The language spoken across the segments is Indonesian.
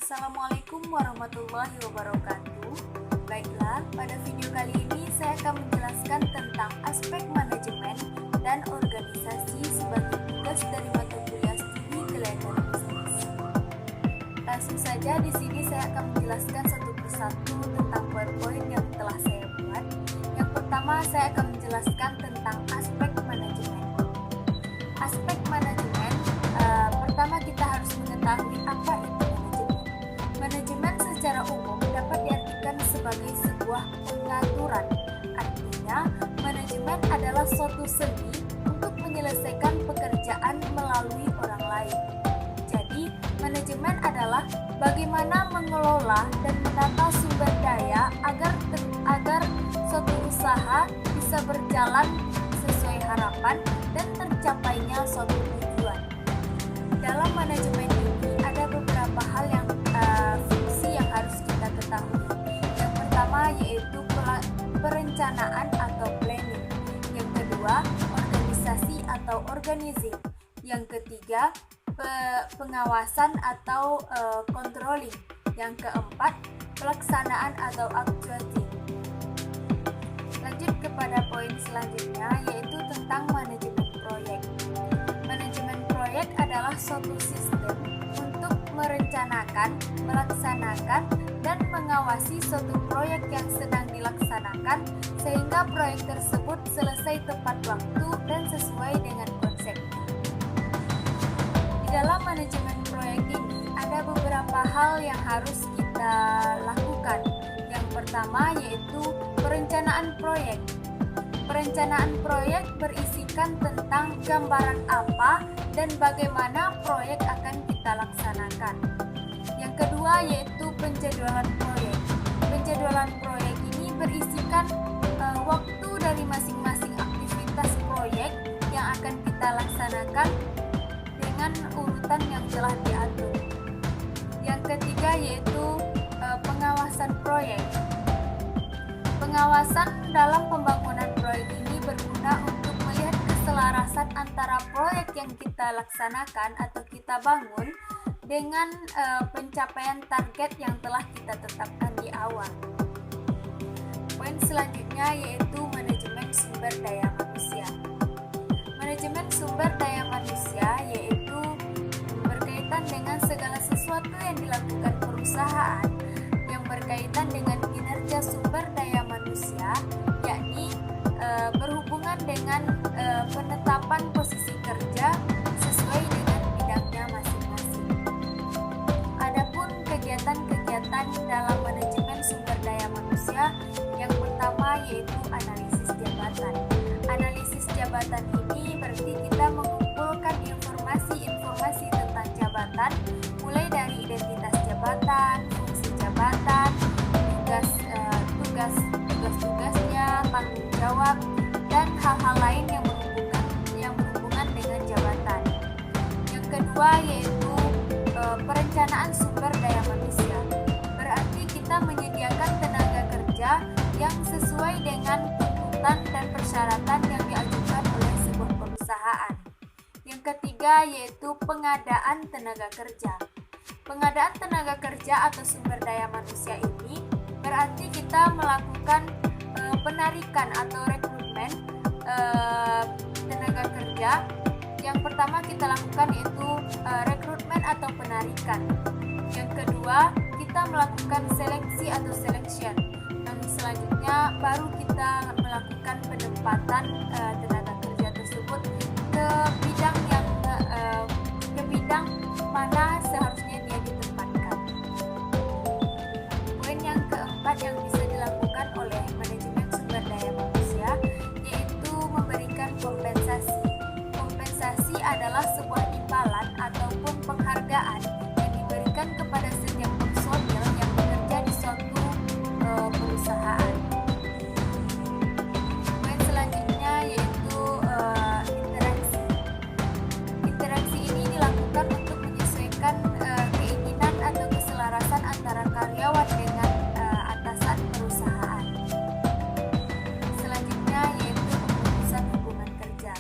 Assalamualaikum warahmatullahi wabarakatuh. Baiklah, pada video kali ini saya akan menjelaskan tentang aspek manajemen dan organisasi sebagai tugas dari mata kuliah studi kelihatan bisnis. Langsung saja di sini saya akan menjelaskan satu persatu tentang poin-poin yang telah saya buat. Yang pertama saya akan menjelaskan tentang aspek manajemen. Aspek manajemen, pertama kita harus mengetahui apa itu manajemen. Manajemen secara umum dapat diartikan sebagai sebuah pengaturan. Artinya, manajemen adalah suatu seni untuk menyelesaikan pekerjaan melalui orang lain. Jadi, manajemen adalah bagaimana mengelola dan menata sumber daya agar suatu usaha bisa berjalan sesuai harapan dan tercapainya suatu tujuan. Dalam manajemen ini ada beberapa hal yang fungsi yang harus kita ketahui. Yang pertama yaitu perencanaan atau planning. Yang kedua, organisasi atau organizing. Yang ketiga, pengawasan atau controlling. Yang keempat, pelaksanaan atau actuating. Lanjut kepada poin selanjutnya yaitu tentang manajemen proyek. Manajemen proyek adalah suatu sistem untuk merencanakan, melaksanakan, dan mengawasi suatu proyek yang sedang dilaksanakan sehingga proyek tersebut selesai tepat waktu dan sesuai dengan konsepnya. Di dalam manajemen proyek ini ada beberapa hal yang harus kita lakukan. Yang pertama yaitu perencanaan proyek. Perencanaan proyek berisikan tentang gambaran apa dan bagaimana proyek akan kita laksanakan. Yang kedua yaitu penjadwalan proyek. Penjadwalan proyek ini berisikan waktu dari masing-masing aktivitas proyek yang akan kita laksanakan dengan urutan yang telah diatur. Yang ketiga yaitu pengawasan proyek. Pengawasan dalam pembangunan proyek ini berguna untuk melihat keselarasan antara proyek yang kita laksanakan atau kita bangun dengan pencapaian target yang telah kita tetapkan di awal. Poin selanjutnya yaitu manajemen sumber daya manusia. Manajemen sumber daya manusia yaitu berkaitan dengan segala sesuatu yang dilakukan perusahaan yang berkaitan dengan kinerja sumber daya manusia, yakni berhubungan dengan penetapan posisi kerja sesuai dengan bidangnya masing-masing. Adapun kegiatan-kegiatan dalam manajemen sumber daya manusia, yang pertama yaitu analisis jabatan. Analisis jabatan ini berarti kita mengumpulkan informasi tentang jabatan, mulai dari identitas jabatan, fungsi jabatan, tugas-tugasnya, tanggung jawab, dan hal-hal lain yang berhubungan dengan jabatan. Yang kedua yaitu perencanaan sumber daya manusia. Berarti kita menyediakan tenaga kerja yang sesuai dengan tuntutan dan persyaratan yang diajukan oleh sebuah perusahaan. Yang ketiga yaitu pengadaan tenaga kerja. Pengadaan tenaga kerja atau sumber daya manusia ini berarti kita melakukan penarikan atau rekrutmen tenaga kerja. Yang pertama kita lakukan itu rekrutmen atau penarikan. Yang kedua kita melakukan seleksi atau selection. Dan selanjutnya baru kita melakukan penempatan tenaga kerja tersebut ke bidang mana seharusnya dia ditempatkan. Poin yang keempat yang bisa dilakukan oleh manajemen sumber daya manusia yaitu memberikan kompensasi. Kompensasi adalah sebuah imbalan ataupun penghargaan yang diberikan kepada setiap personil yang bekerja di suatu perusahaan. Poin selanjutnya yaitu interaksi. Interaksi ini dilakukan untuk menyesuaikan keinginan atau keselarasan antara karyawan dengan atasan perusahaan. Selanjutnya yaitu pemutusan hubungan kerja.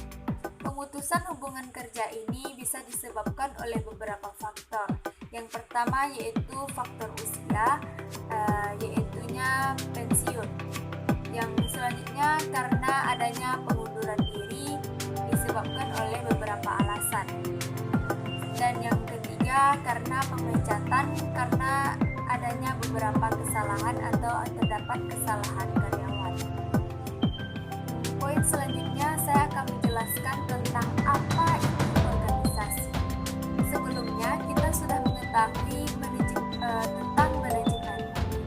Pemutusan hubungan kerja ini bisa disebabkan oleh beberapa faktor. Yang pertama yaitu faktor usia, yaitunya pensiun. Yang selanjutnya karena adanya pengunduran diri disebabkan oleh beberapa alasan. Dan yang ketiga karena pemecatan karena adanya beberapa kesalahan atau terdapat kesalahan karyawan. Poin selanjutnya saya akan menjelaskan tentang apa itu organisasi. Sebelumnya kita sudah mengetahui tentang manajemen.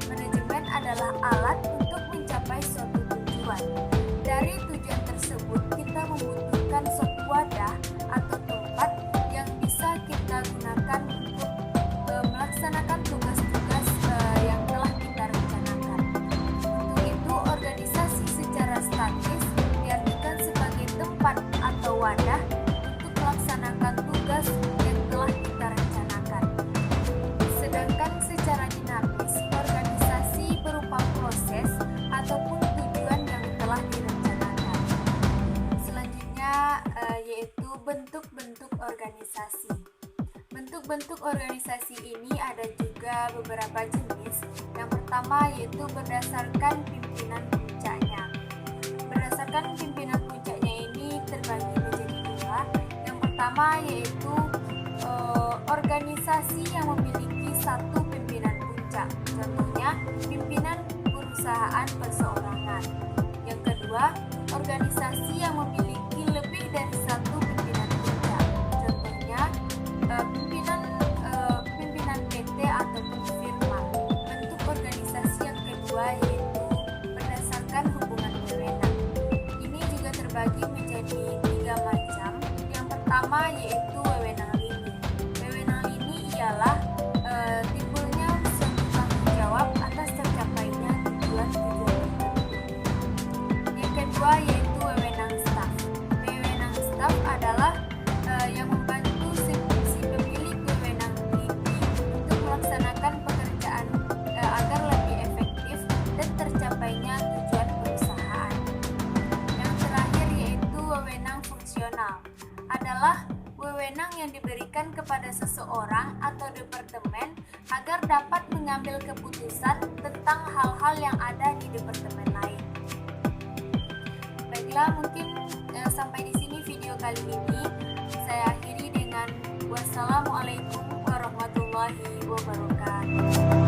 Manajemen adalah alat untuk mencapai suatu tujuan. Dari tujuan tersebut kita membutuhkan suatu wadah atau tempat yang bisa kita gunakan untuk melaksanakan tugas-tugas yang telah kita rencanakan. Untuk itu organisasi secara statis diartikan sebagai tempat atau wadah untuk melaksanakan tugas yang telah kita rencanakan. Sedangkan secara dinamis, organisasi berupa proses ataupun tujuan yang telah direncanakan. Selanjutnya yaitu bentuk-bentuk organisasi. Bentuk-bentuk organisasi ini ada juga beberapa jenis. Yang pertama yaitu berdasarkan pimpinan puncaknya. Berdasarkan pimpinan puncaknya ini terbagi menjadi dua. Yang pertama yaitu organisasi yang memiliki satu pimpinan puncak. Contohnya pimpinan perusahaan perseorangan. Yang kedua, organisasi yang memiliki lebih dari satu pimpinan puncak. Contohnya pimpinan PT ataupun firma. Bentuk organisasi yang kedua yaitu berdasarkan hubungan wewenang. Ini juga terbagi menjadi 3 macam. Yang pertama yaitu wewenang lini. Wewenang lini ialah timbulnya suatu tanggung jawab atas tercapainya tujuan-tujuan tertentu. Yang kedua yaitu wewenang staf. Wewenang staf adalah yang membantu si pemilik wewenang tinggi untuk melaksanakan pekerjaan agar lebih efektif dan tercapainya tujuan perusahaan. Yang terakhir yaitu wewenang fungsional. Adalah wewenang yang diberikan kepada seseorang atau departemen agar dapat mengambil keputusan tentang hal-hal yang ada di departemen lain. Baiklah, mungkin sampai di sini video kali ini. Saya akhiri dengan wassalamualaikum warahmatullahi wabarakatuh.